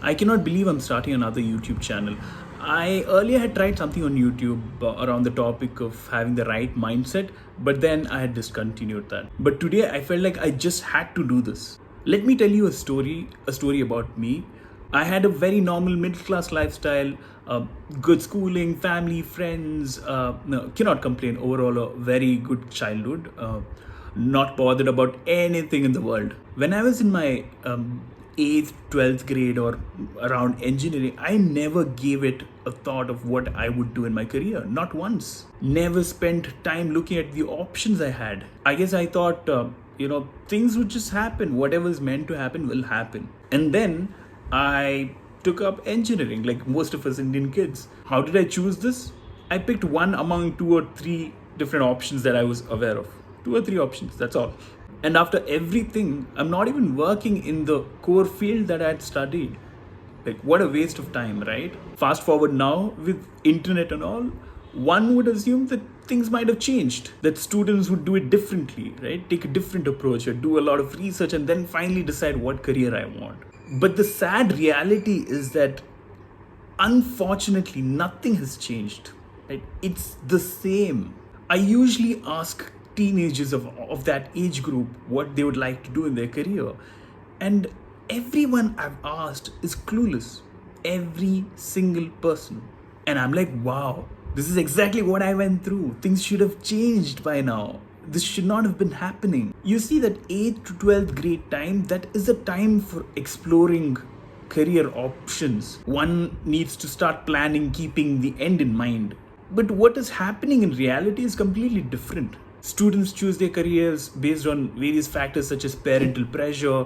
I cannot believe I'm starting another YouTube channel. I earlier had tried something on YouTube around the topic of having the right mindset, but then I had discontinued that. But today I felt like I just had to do this. Let me tell you a story about me. I had a very normal middle class lifestyle, good schooling, family, friends. No, cannot complain. Overall, a very good childhood. Not bothered about anything in the world. When I was in my 8th, 12th grade or around engineering, I never gave it a thought of what I would do in my career. Not once. Never spent time looking at the options I had. I guess I thought, things would just happen. Whatever is meant to happen will happen. And then I took up engineering like most of us Indian kids. How did I choose this? I picked one among 2 or 3 different options that I was aware of. 2 or 3 options, that's all. And after everything, I'm not even working in the core field that I had studied. Like, what a waste of time, right? Fast forward now, with internet and all, one would assume that things might have changed, that students would do it differently, right? Take a different approach or do a lot of research and then finally decide what career I want. But the sad reality is that unfortunately, nothing has changed, right? It's the same. I usually ask teenagers of that age group what they would like to do in their career, and everyone I've asked is clueless. Every single person. And I'm like, wow, this is exactly what I went through. Things should have changed by now. This should not have been happening. You see, that 8th to 12th grade time, that is a time for exploring career options. One needs to start planning, keeping the end in mind. But what is happening in reality is completely different. Students choose their careers based on various factors such as parental pressure,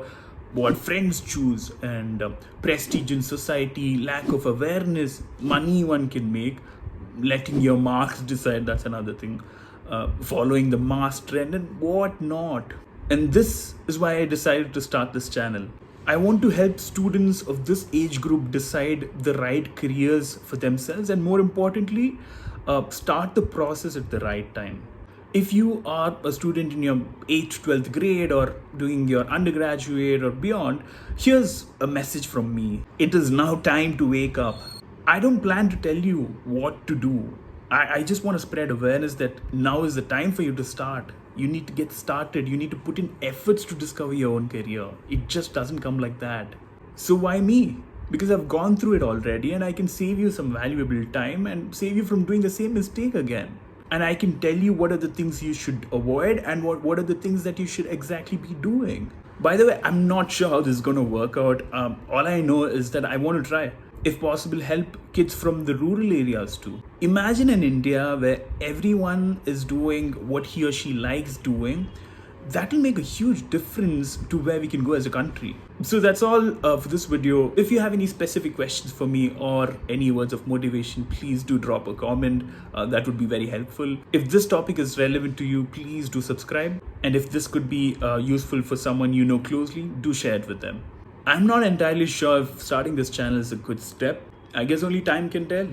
what friends choose, and prestige in society, lack of awareness, money one can make, letting your marks decide, that's another thing, following the mass trend and whatnot. And this is why I decided to start this channel. I want to help students of this age group decide the right careers for themselves, and more importantly, start the process at the right time. If you are a student in your 8th, 12th grade or doing your undergraduate or beyond, here's a message from me. It is now time to wake up. I don't plan to tell you what to do. I just want to spread awareness that now is the time for you to start. You need to get started. You need to put in efforts to discover your own career. It just doesn't come like that. So why me? Because I've gone through it already and I can save you some valuable time and save you from doing the same mistake again. And I can tell you what are the things you should avoid and what are the things that you should exactly be doing. By the way, I'm not sure how this is going to work out. All I know is that I want to try. If possible, help kids from the rural areas too. Imagine an India where everyone is doing what he or she likes doing. That will make a huge difference to where we can go as a country. So that's all for this video. If you have any specific questions for me or any words of motivation, please do drop a comment. That would be very helpful. If this topic is relevant to you, please do subscribe. And if this could be useful for someone you know closely, do share it with them. I'm not entirely sure if starting this channel is a good step. I guess only time can tell.